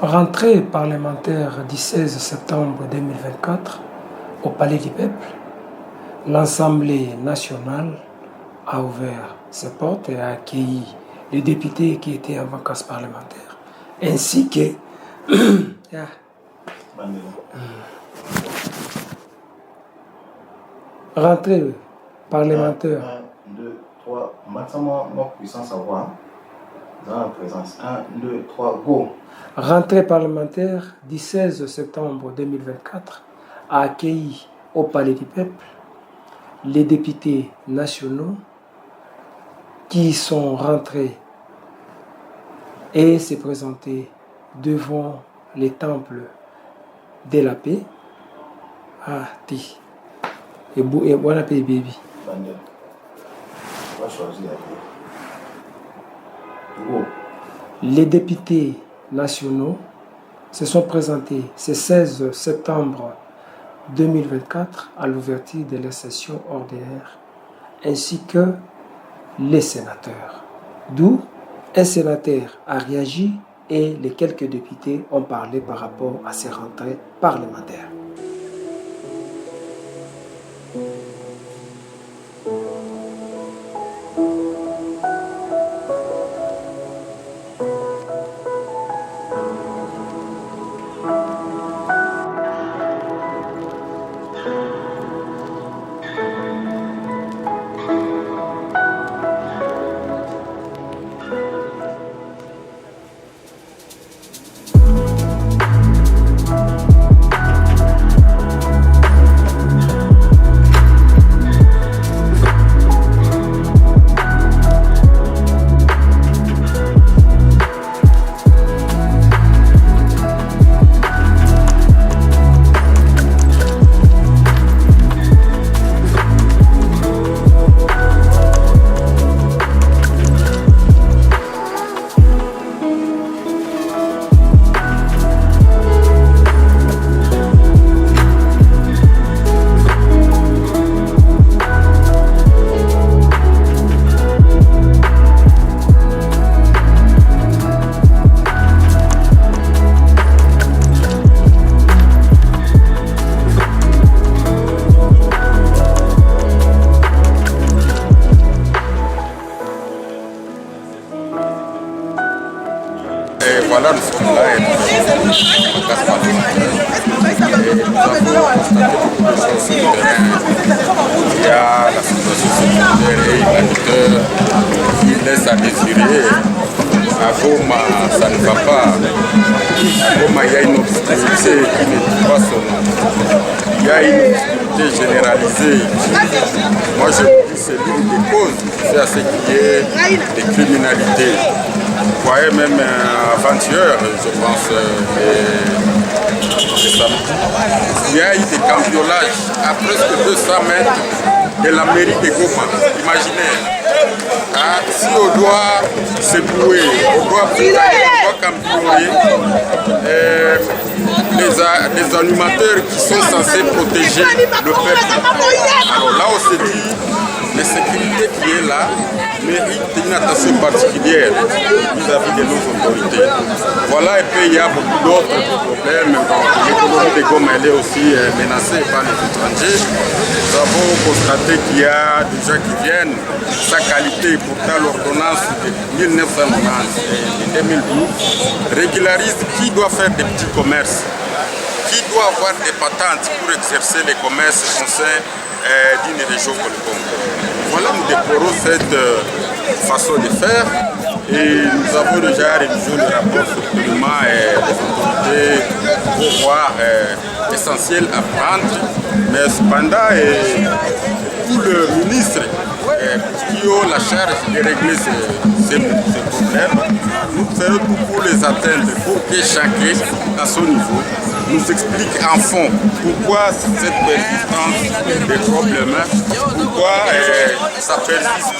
Rentrée parlementaire du 16 septembre 2024 au Palais du Peuple, l'Assemblée nationale a ouvert ses portes et a accueilli les députés qui étaient en vacances parlementaires, ainsi que rentrée parlementaire. 1, 2, 3, maximum puissance à voir. Dans la présence. 1, 2, 3, go. Rentrée parlementaire du 16 septembre 2024 a accueilli au Palais du Peuple les députés nationaux qui sont rentrés et se présentaient devant les temples de la paix. Ah, ti. Et bon appétit, baby. On va choisir la paix. Go. Les députés nationaux se sont présentés ce 16 septembre 2024 à l'ouverture de la session ordinaire, ainsi que les sénateurs. D'où un sénateur a réagi et les quelques députés ont parlé par rapport à ces rentrées parlementaires. Voilà, nous sommes là et nous avons constaté il y a la situation sécuritaire et humanitaire qui laisse à désirer. À Goma, ça ne va pas. À Goma, il y a une obscurité qui ne dit pas son nom. Il y a une obscurité généralisée. Moi, je me dis que c'est l'une des causes qui fait à ce qu'il y ait des criminalités. Vous voyez, même avant-hier, je pense, les samedis, il y a eu des cambriolages à presque 200 mètres de la mairie de Goma. Imaginez, si on doit se bouer, on doit cambrioler les animateurs qui sont censés protéger le peuple. Alors là, on se dit, la sécurité qui est là mérite une attention particulière vis-à-vis de nos autorités. Voilà, et puis il y a beaucoup d'autres problèmes. L'économie de Goma elle est aussi menacée par les étrangers. Nous avons constaté qu'il y a des gens qui viennent sans qualité. Pourtant, l'ordonnance de 1990 et de 2012 régularise qui doit faire des petits commerces, qui doit avoir des patentes pour exercer les commerces au sein d'une région comme le Congo. Voilà, nous déplorons cette façon de faire et nous avons déjà révisé le rapport sur le climat et les autorités pour voir l'essentiel à prendre. Mais cependant, tous les ministres qui ont la charge de régler ces problèmes, nous ferons tout pour les atteindre, pour que chacun, à son niveau, nous explique en fond pourquoi cette persistance des problèmes, pourquoi ça persiste.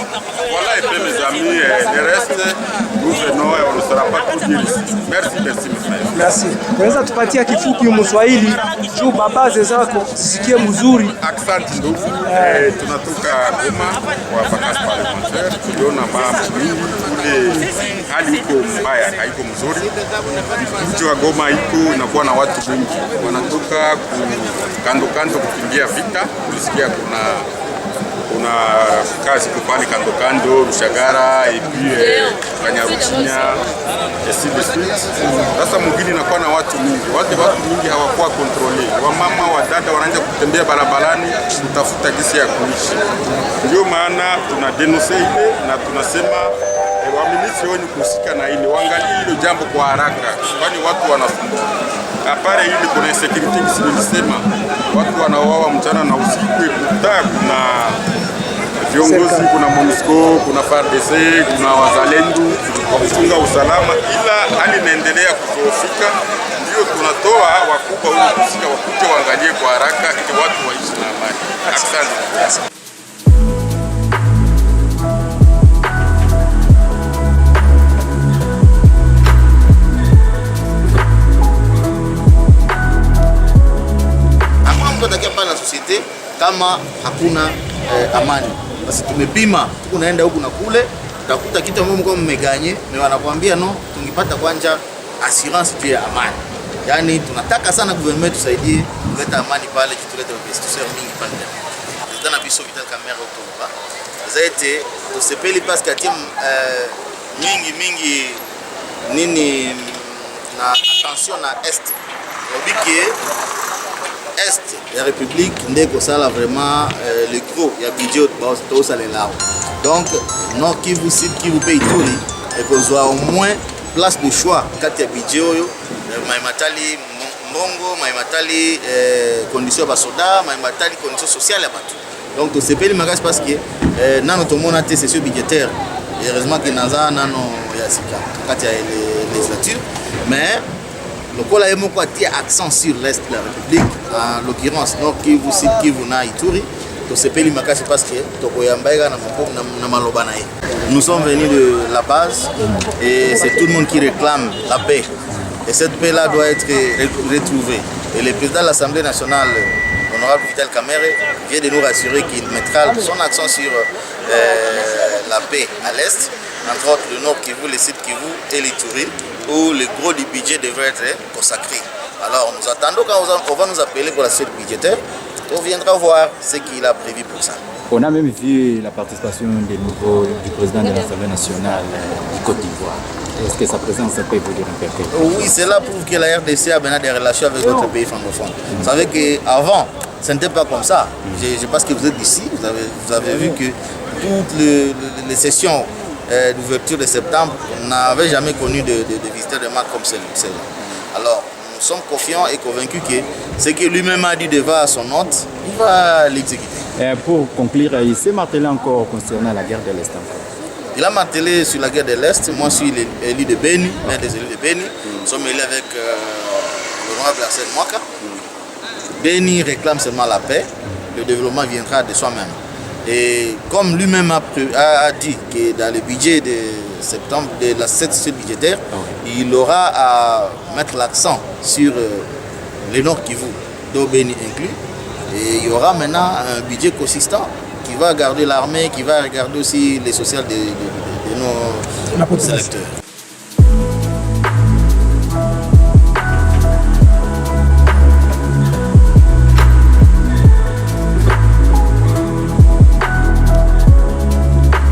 Voilà, et puis mes amis, le reste, nous venons et on ne sera pas tout dire ici. Merci, merci mes frères. Merci. Unaweza tupatia kifupi Mswahili juu babaze zako zisikie mzuri? Asante ndugu, tunatoka Goma kwa vacances parlementaires. frontiere, tuliona mingi kule hali iko mbaya, haiko mzuri. Mji wa Goma iko inakuwa na watu wengi wanatoka kando kando kukimbia vita. Tulisikia kuna kazi kupali kando kando Rushagara epi Kanyaruchinya ainsi de suite. Sasa mugini inakuwa na watu mingi, watu mingi hawakuwa kontrole. Wamama wadada wanaanza kutembea barabarani kutafuta gisi ya kuishi. Ndio maana tuna denonse ile na tunasema wamilisi wenye kuhusika na ile waangalie hilo jambo kwa haraka, kwani watu wanasumbuka. Apare ile kuna insecurity kisi nilisema, watu wanauawa mchana na usiku. Kuna viongozi, kuna MONUSCO, kuna FARDC, kuna wazalendo wa kuchunga usalama, ila hali inaendelea kudhoofika. Ndio tunatoa wakubwa wenye kuhusika wakuje waangalie kwa haraka ili watu waishi na amani. Asante. Na societe kama hakuna amani. Basi tumepima, tunaenda huku na kule, utakuta kitu ambao mko mmeganye, na wanakuambia no, tungipata kwanza assurance tu ya amani. Yaani tunataka sana government tusaidie kuleta amani pale, tulete investisseur mingi pale. Dans la biso Vital Kamerhe autour. Zaite tusepeli parce que atim mingi nini na attention na est. Obike Est la République ndeko sala vraiment le gros ya budget to sala là. Donc Nord Kivu, Sud Kivu pays Ituri et qu'on au moins place de choix quand ya budget oyo maimatali mbongo maimatali conditions ba soda maimatali conditions sociales ya batu. Donc to sepeli magas parce que nano to mona te session budgétaire heureusement que naza nano ya sika quand ya législature mais le col a émo accent sur l'est de la République, en l'occurrence Nord Kivu, Sud Kivu na Ituri. To sepeli makasi parce que tokoyambaika na mabomu na maloba na ye. Nous sommes venus de la base et c'est tout le monde qui réclame la paix. Et cette paix là doit être retrouvée. Et le président de l'Assemblée nationale, l'honorable Vital Kamerhe, vient de nous rassurer qu'il mettra son accent sur la paix à l'est, entre autres le Nord Kivu, le Sud Kivu et l'Ituri, où le gros du budget devrait être consacré. Alors nous attendons quand on va nous appeler pour la suite budgétaire, on viendra voir ce qu'il a prévu pour ça. On a même vu la participation du président de l'Assemblée nationale du Côte d'Ivoire. Est-ce que sa présence peut vous dire un peu? Oui, cela prouve que la RDC a maintenant des relations avec d'autres pays francophones. Vous savez qu'avant, ce n'était pas comme ça. Je pense que vous êtes d'ici, vous avez vu que toutes les sessions d'ouverture de septembre, on n'avait jamais connu de visiteurs de marque comme celle-là. Alors, nous sommes confiants et convaincus que ce que lui-même a dit devant son hôte, il va l'exécuter. Pour conclure, il s'est martelé encore concernant la guerre de l'Est. Il a martelé sur la guerre de l'Est. Moi, je suis élu de Beni, l'un des élus de Beni. Nous sommes élus avec l'honorable Arsène Mwaka. Beni réclame seulement la paix. Le développement viendra de soi-même. Et comme lui-même a dit que dans le budget de septembre, de la 7 budgétaire, il aura à mettre l'accent sur le Nord Kivu, d'Obeni inclus. Et il y aura maintenant un budget consistant qui va garder l'armée, qui va regarder aussi les sociales de nos électeurs.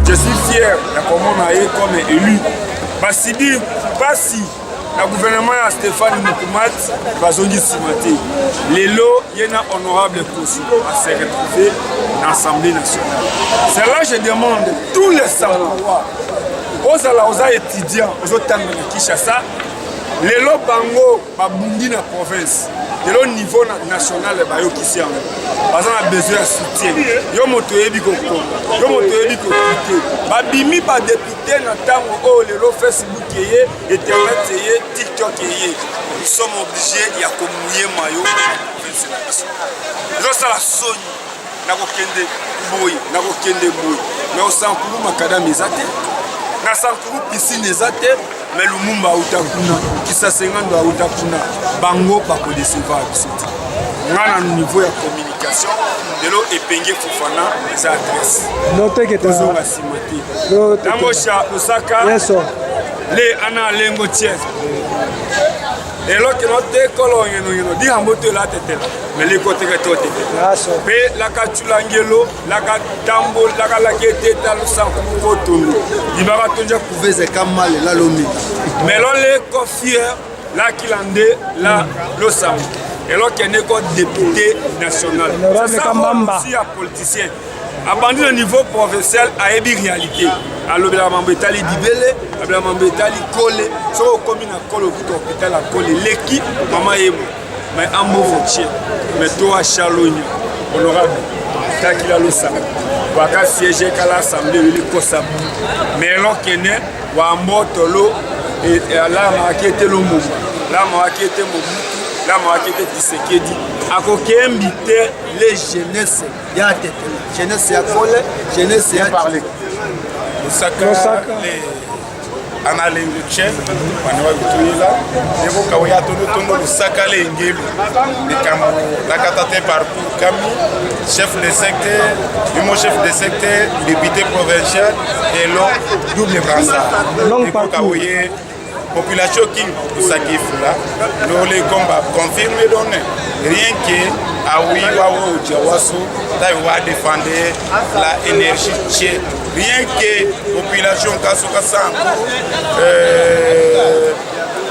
Je suis fier de comment on a eu comme élu. Basidi, Bassi, le gouvernement de Stéphane Moukoumate, Bazongi Simate. L'élo, il y a un honorable consul à se retrouver dans l'Assemblée nationale. C'est là que je demande tous les Samarois, aux étudiants, aux autres de Kinshasa, l'élo Bango, Babundi dans la province. De l'au niveau national, ils ont besoin de soutien. Ils ont besoin de soutien. Babimi ba député na tango o lelo Facebook yé internet yé TikTok yé. Nous sommes obligés ya komouyer mayo na ça la soni na ko kende boy na ko kende boy mais au sankuru makada mezate na sankuru piscine ezate mais lumumba utakuna kisasengando utakuna bango pa ko décevoir biso ngana niveau ya communication lelo epenge Fofana eza adresse Notez que tu ozonga nsima te ntango Lusaka le ana lengo tiese elokino te kolo ngeno dihambo to la tetela mais le côté que to tetela pe la katula ngelo la katambo la kala kete talo sanko kotono dibara tonja Pouvez kamale la lomi. mais lo le ko fier la kilande la lo sanko elokene ko député national c'est ça aussi un politicien abandi le niveau provincial a ebi réalité alors la mambetali dibele la mambetali kole so komi na kolo kuto hôpital a kole leki mama yebo mais ambo votier mais toi Charlogne honorable takila lo sa waka siège kala assemblée li kosa mais lo kene wa mbotolo et la makete lo mo la makete mo la makete Tshisekedi akoki invité les jeunesse ya tete jeunesse ya kole jeunesse ya parler Lusaka ana lengo chef wana wa kutuila nebo kawaya tono Lusaka le ngelu nikambo la katate parcours kami chef de secteurimo chef de secteur député provincial et l'autre double brassard nebo kawaye population king Lusaka ifula no le combat confirmé donné rien que awi wawo jawaso dai wa défendre la énergie chez rien que population kaso kasango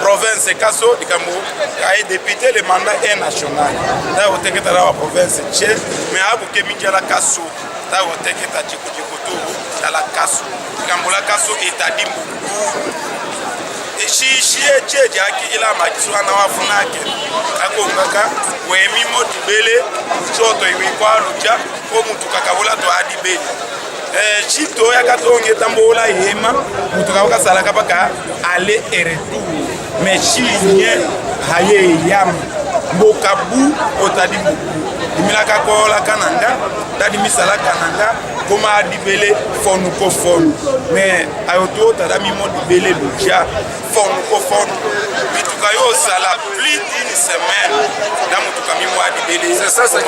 province kaso dikambo kay député le mandat est national dai oteketa la province chez mais abu ke minjala kaso dai oteketa chikuchikutu la kaso dikambo la kaso etadimbu shishi echeje akila makiswa na wafunake akongaka wemi motibele choto iwikwa lucha ko mutu kakabula to adibele chito yakatonge tambola hema mutu kakasala kapaka aller et retour mais chinye haye yam bokabu otadibu imilaka kola kananga dadi misala kananga koma adibele fonu ko fonu mais ayoto tadami modibele lucha fonu ko fonu bituka yo sala plus d'une semaine na mutuka mimo adibele c'est ça c'est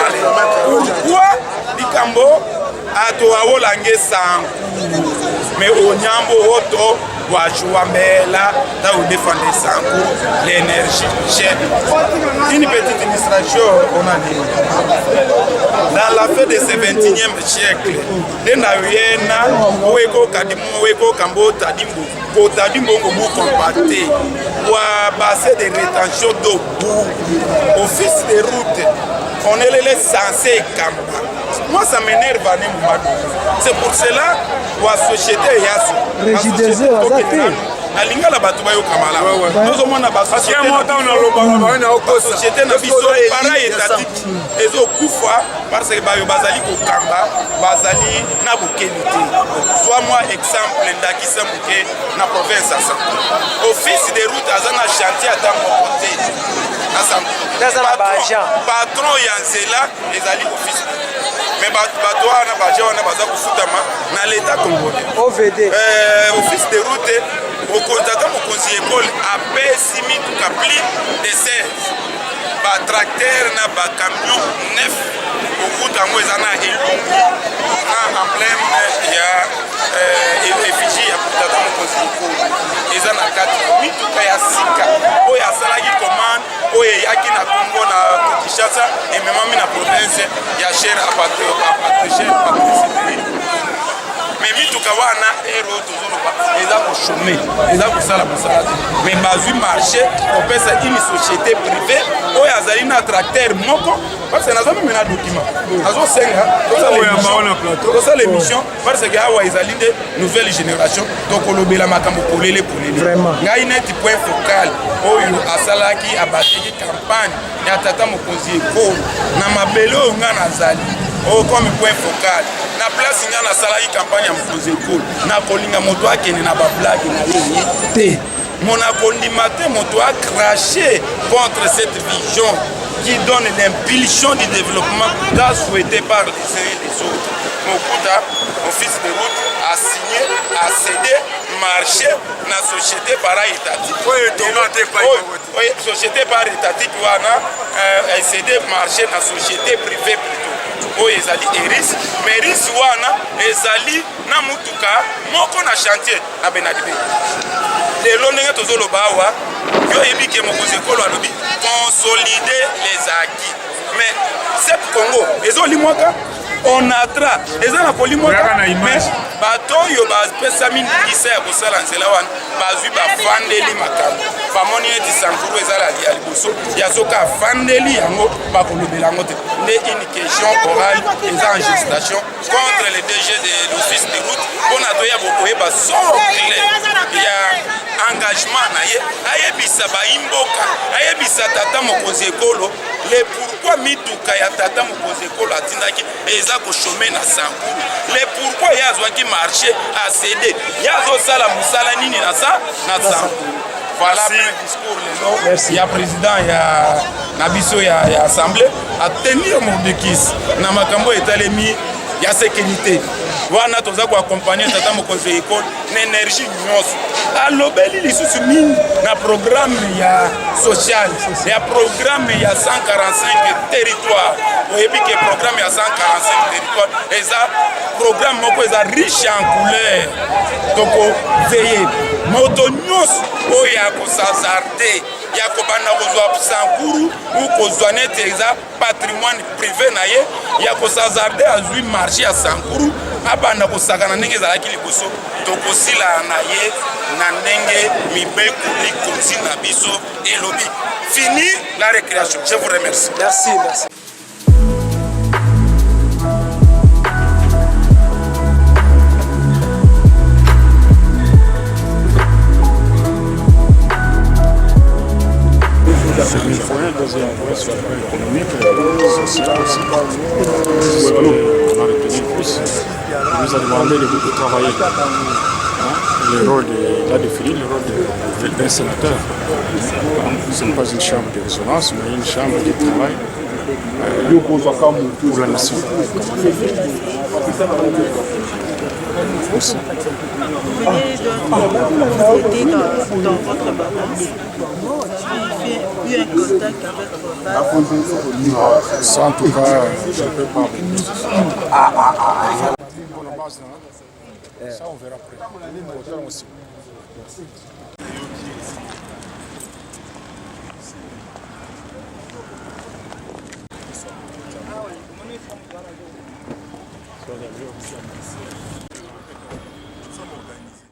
pourquoi dikambo ato awolange sangu mais onyambo oto wajua mbela da ou défendre sangu l'énergie chez une petite illustration on a dit dans la fin de ce 21e siècle dena yena weko kadimu weko kambo tadimbo ko tadimbo ngo compacté wa bassin de rétention d'eau office de route on est les censé kamba. Moi ça m'énerve à Nemoumadou. C'est pour cela que la société Régideuse alinga la batu bayo kamala nous omona ba société na biso pareil étatique ezo kufa parce que bayo bazali ko kamba bazali na bokelité soit moi exemple ndakisa muke na province asa office de route azana chantier ata mokote patron ya nzela ezali office mais bato wana baja wana baza kufutama na l'état congolais OVD office de route okonzaka mokonzi école apesi mituka plus de 16 batracteur na bacamion 9 okuta yango eza na elongo na emblème ya effigie ya tata mokonzi école eza na kati mituka ya sika oyo asalaki commande oyo eyaki na Congo na Kinshasa ememami na province ya cher patricité mais mituka wana ero tozoloba eza kochome eza kosala mosala te mais bazwi marché kopesa une société privée oyo azali na tracteur moko parce que naza meme na document azosenga tosala émission parce que awa ezali nde nouvelle génération tokolobela makambo polele ngai neti point focal oyo asalaki abateki campagne ya tata mokonzi ekolo na mabele oyo nga nazali comme point focal na place nga nasalaki campagne ya mokonzi ekolo nakolinga moto akende na bablage na ye te monakondima te moto acraché contre cette vision qui donne l'impulsion du développement qu'a souhaité par les uns et les autres. Mokuta, office de route, a signé, a cédé, marché dans la société par étatique. Oui, société par étatique, a cédé, marché dans la société privée plutôt. oyo ezali eris mais eris wana ezali na mutuka moko na chantier na Benadibe lelo ndenge tozoloba awa yo yebi ke mokonzi ekolo alobi consolider les acquis mais CEP Congo ezolimwaka onatra eza na kolimwaka mais bato oyo bapesami ndingisa ya kosala nzela wana bazwi bafandeli makambo bamoni eti Sankuru ezala ya liboso ya soka afandeli yango bakolobela yango te nde une question orale eza en gestation contre le DG de l'office de route mpona toya bokoyeba socle ya engagement na ye ayebisa baimboka ayebisa tata mokonzi ekolo le pourquoi mituka ya tata mokonzi ekolo atindaki eza koshome na Sankuru le pourquoi ye azwaki marché acede ye azosala mosala nini na Sankuru. Voilà le discours lelo ya président ya na biso ya assemblée a tenir Mordekis na makambo etalemi ya sécurité wana toza koaccompagner tata mokonzi ekolo na énergie nyonso alobeli lisusu mingi na programme ya social ya programme ya 145 territoire oyebi ke programme ya 145 territoire eza programme moko eza riche en couleur toko veye moto nyonso oyo ya kosazarde ya kobanda kozwa Sankuru ou kozwa neti eza patrimoine privé na ye ya kosazarde azwi marché ya Sankuru abanda kosakana ndenge ezalaki liboso tokosila na ye na ndenge mibeko likonzi na biso elobi. Fini la récréation. Je vous remercie. Merci, merci. C'est une fois dans un voie sur le plan économique, social aussi. On a retenu plus. On nous a demandé de travailler. Le rôle de la défini, le rôle d'un sénateur. Ce n'est pas une chambre de résonance, mais une chambre de travail pour la nation. Aussi. Vous venez dans votre balance. Vous avez eu un contact avec votre base. Ça, en tout cas, je ne peux pas vous dire. Ça, on verra après. Aussi.